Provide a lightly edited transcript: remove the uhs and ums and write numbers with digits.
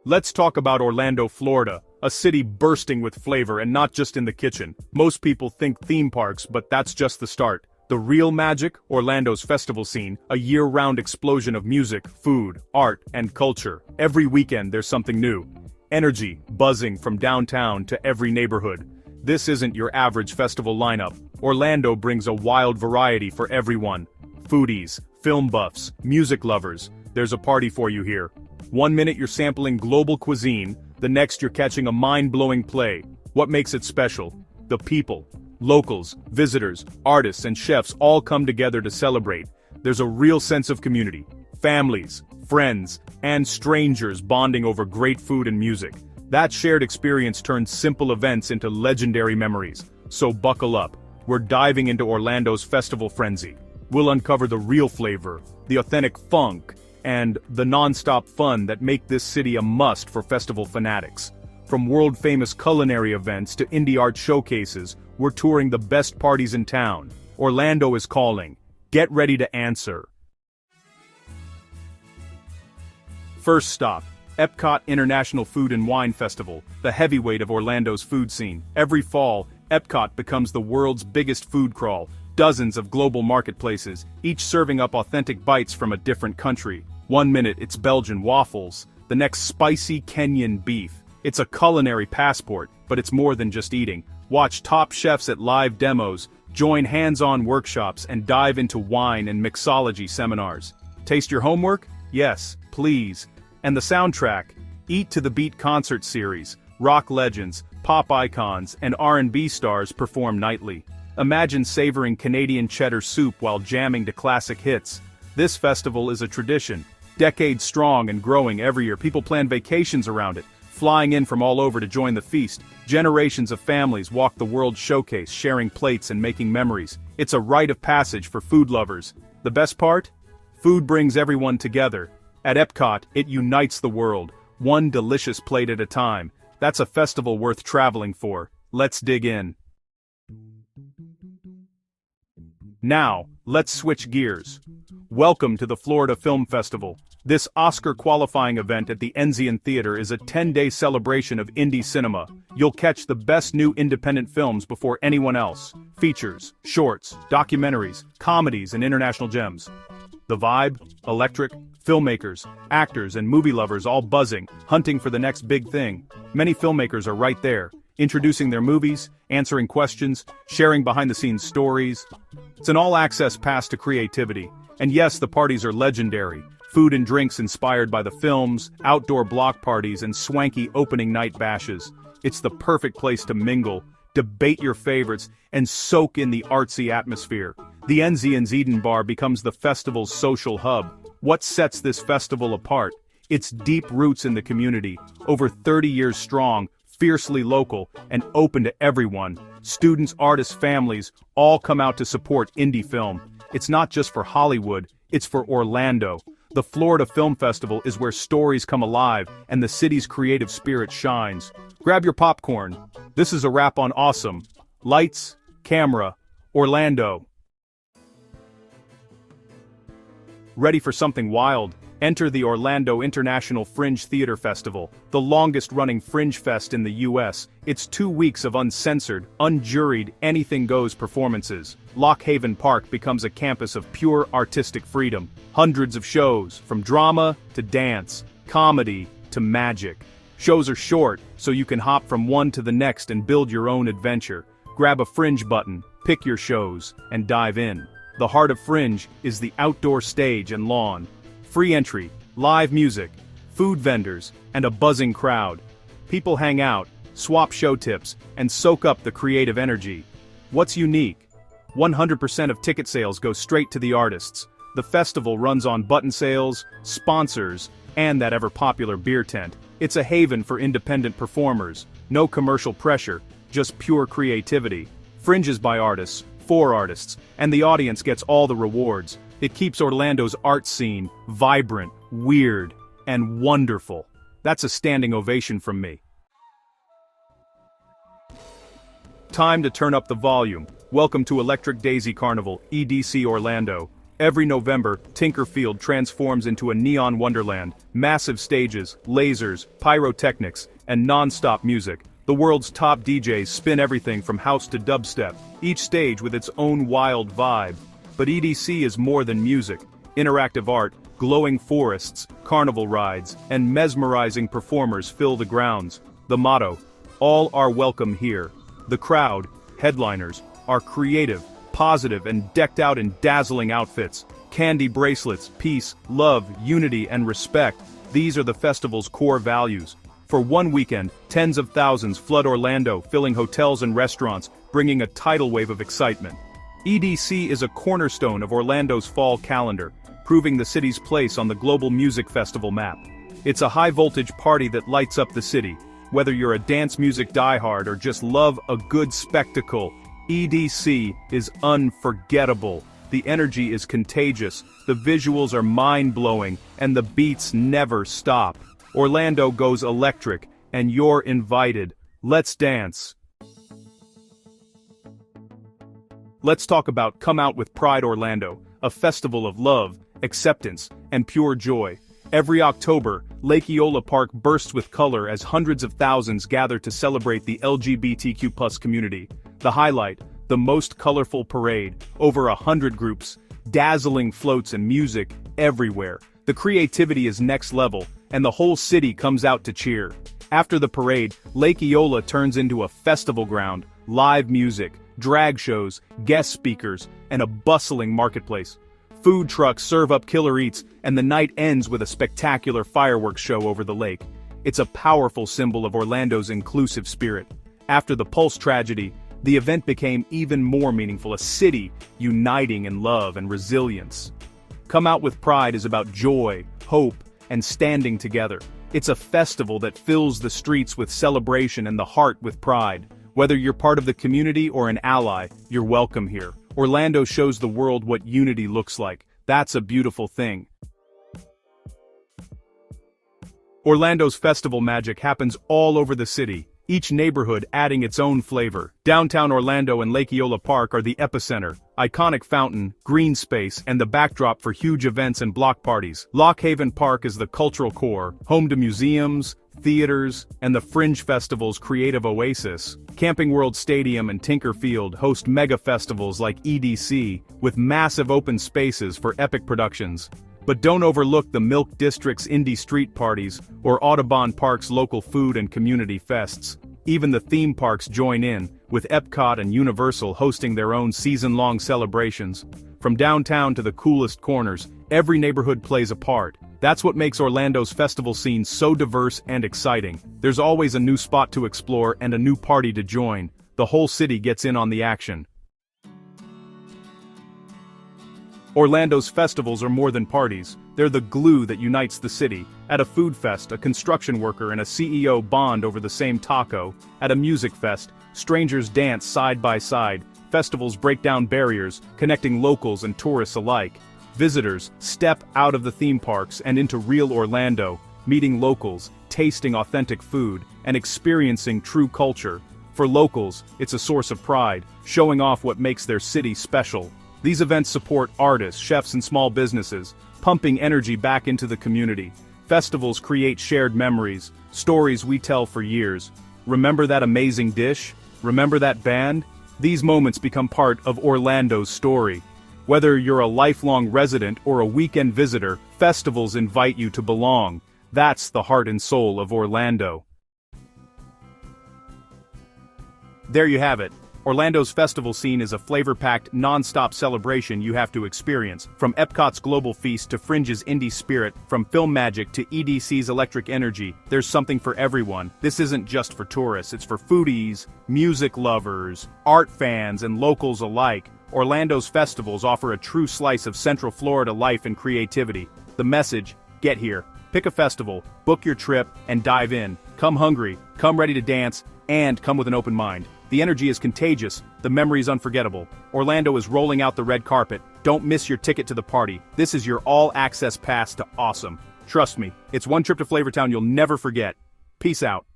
Let's talk about Orlando, Florida, a city bursting with flavor and not just in the kitchen. Most people think theme parks, but that's just the start. The real magic, Orlando's festival scene, a year-round explosion of music, food, art, and culture. Every weekend there's something new. Energy, buzzing from downtown to every neighborhood. This isn't your average festival lineup. Orlando brings a wild variety for everyone. Foodies, film buffs, music lovers, there's a party for you here. One minute you're sampling global cuisine, the next you're catching a mind-blowing play. What makes it special? The people. Locals, visitors, artists, and chefs all come together to celebrate. There's a real sense of community. Families, friends, and strangers bonding over great food and music. That shared experience turns simple events into legendary memories. So buckle up. We're diving into Orlando's festival frenzy. We'll uncover the real flavor, the authentic funk, and the non-stop fun that make this city a must for festival fanatics. From world-famous culinary events to indie art showcases, we're touring the best parties in town. Orlando is calling. Get ready to answer. First stop, Epcot International Food and Wine Festival, the heavyweight of Orlando's food scene. Every fall, Epcot becomes the world's biggest food crawl. Dozens of global marketplaces, each serving up authentic bites from a different country. One minute it's Belgian waffles, the next spicy Kenyan beef. It's a culinary passport, but it's more than just eating. Watch top chefs at live demos, join hands-on workshops, and dive into wine and mixology seminars. Taste your homework? Yes, please. And the soundtrack, Eat to the Beat concert series, rock legends, pop icons, and R&B stars perform nightly. Imagine savoring Canadian cheddar soup while jamming to classic hits. This festival is a tradition, decades strong and growing every year. People plan vacations around it, flying in from all over to join the feast. Generations of families walk the World Showcase, sharing plates and making memories. It's a rite of passage for food lovers. The best part? Food brings everyone together. At Epcot, it unites the world, one delicious plate at a time. That's a festival worth traveling for. Let's dig in. Now, let's switch gears. Welcome to the Florida Film Festival. This Oscar-qualifying event at the Enzian Theater is a 10-day celebration of indie cinema. You'll catch the best new independent films before anyone else. Features, shorts, documentaries, comedies, and international gems. The vibe? Electric. Filmmakers, actors, and movie lovers all buzzing, hunting for the next big thing. Many filmmakers are right there, introducing their movies, answering questions, sharing behind-the-scenes stories. It's an all-access pass to creativity. And yes, the parties are legendary. Food and drinks inspired by the films, outdoor block parties, and swanky opening night bashes. It's the perfect place to mingle, debate your favorites, and soak in the artsy atmosphere. The Enzian's Eden Bar becomes the festival's social hub. What sets this festival apart? Its deep roots in the community, over 30 years strong, fiercely local, and open to everyone. Students, artists, families, all come out to support indie film. It's not just for Hollywood, it's for Orlando. The Florida Film Festival is where stories come alive and the city's creative spirit shines. Grab your popcorn. This is a wrap on awesome. Lights, camera, Orlando. Ready for something wild? Enter the Orlando International Fringe Theater Festival, the longest-running fringe fest in the U.S. It's 2 weeks of uncensored, unjuried, anything-goes performances. Lock Haven Park becomes a campus of pure artistic freedom. Hundreds of shows, from drama to dance, comedy to magic. Shows are short, so you can hop from one to the next and build your own adventure. Grab a Fringe button, pick your shows, and dive in. The heart of Fringe is the outdoor stage and lawn. Free entry, live music, food vendors, and a buzzing crowd. People hang out, swap show tips, and soak up the creative energy. What's unique? 100% of ticket sales go straight to the artists. The festival runs on button sales, sponsors, and that ever-popular beer tent. It's a haven for independent performers. No commercial pressure, just pure creativity. Fringe is by artists, for artists, and the audience gets all the rewards. It keeps Orlando's art scene vibrant, weird, and wonderful. That's a standing ovation from me. Time to turn up the volume. Welcome to Electric Daisy Carnival, EDC Orlando. Every November, Tinkerfield transforms into a neon wonderland, massive stages, lasers, pyrotechnics, and non-stop music. The world's top DJs spin everything from house to dubstep, each stage with its own wild vibe. But EDC is more than music. Interactive art, glowing forests, carnival rides, and mesmerizing performers fill the grounds. The motto: all are welcome here. The crowd, headliners, are creative, positive, and decked out in dazzling outfits. Candy bracelets, peace, love, unity, and respect. These are the festival's core values. For one weekend, tens of thousands flood Orlando, filling hotels and restaurants, bringing a tidal wave of excitement. EDC is a cornerstone of Orlando's fall calendar, proving the city's place on the global music festival map. It's a high-voltage party that lights up the city. Whether you're a dance music diehard or just love a good spectacle, EDC is unforgettable. The energy is contagious, the visuals are mind-blowing, and the beats never stop. Orlando goes electric, and you're invited. Let's dance. Let's talk about Come Out with Pride Orlando, a festival of love, acceptance, and pure joy. Every October, Lake Eola Park bursts with color as hundreds of thousands gather to celebrate the LGBTQ+ community. The highlight, the most colorful parade, over 100 groups, dazzling floats and music everywhere. The creativity is next level, and the whole city comes out to cheer. After the parade, Lake Eola turns into a festival ground, live music, drag shows, guest speakers, and a bustling marketplace. Food trucks serve up killer eats, and the night ends with a spectacular fireworks show over the lake. It's a powerful symbol of Orlando's inclusive spirit. After the Pulse tragedy, the event became even more meaningful, a city uniting in love and resilience. Come Out with Pride is about joy, hope, and standing together. It's a festival that fills the streets with celebration and the heart with pride. Whether you're part of the community or an ally, you're welcome here. Orlando shows the world what unity looks like. That's a beautiful thing. Orlando's festival magic happens all over the city, each neighborhood adding its own flavor. Downtown Orlando and Lake Eola Park are the epicenter, iconic fountain, green space, and the backdrop for huge events and block parties. Lock Haven Park is the cultural core, home to museums, theaters, and the Fringe Festival's creative oasis. Camping World Stadium and Tinkerfield host mega festivals like EDC, with massive open spaces for epic productions. But don't overlook the Milk District's indie street parties, or Audubon Park's local food and community fests. Even the theme parks join in, with Epcot and Universal hosting their own season-long celebrations. From downtown to the coolest corners, every neighborhood plays a part. That's what makes Orlando's festival scene so diverse and exciting. There's always a new spot to explore and a new party to join. The whole city gets in on the action. Orlando's festivals are more than parties. They're the glue that unites the city. At a food fest, a construction worker and a CEO bond over the same taco. At a music fest, strangers dance side by side. Festivals break down barriers, connecting locals and tourists alike. Visitors step out of the theme parks and into real Orlando, meeting locals, tasting authentic food, and experiencing true culture. For locals, it's a source of pride, showing off what makes their city special. These events support artists, chefs, and small businesses, pumping energy back into the community. Festivals create shared memories, stories we tell for years. Remember that amazing dish? Remember that band? These moments become part of Orlando's story. Whether you're a lifelong resident or a weekend visitor, festivals invite you to belong. That's the heart and soul of Orlando. There you have it. Orlando's festival scene is a flavor-packed, non-stop celebration you have to experience. From Epcot's global feast to Fringe's indie spirit, from film magic to EDC's electric energy, there's something for everyone. This isn't just for tourists, it's for foodies, music lovers, art fans, and locals alike. Orlando's festivals offer a true slice of Central Florida life and creativity. The message: get here. Pick a festival, book your trip, and dive in. Come hungry, come ready to dance, and come with an open mind. The energy is contagious, the memory is unforgettable. Orlando is rolling out the red carpet. Don't miss your ticket to the party. This is your all-access pass to awesome. Trust me, it's one trip to Flavortown you'll never forget. Peace out.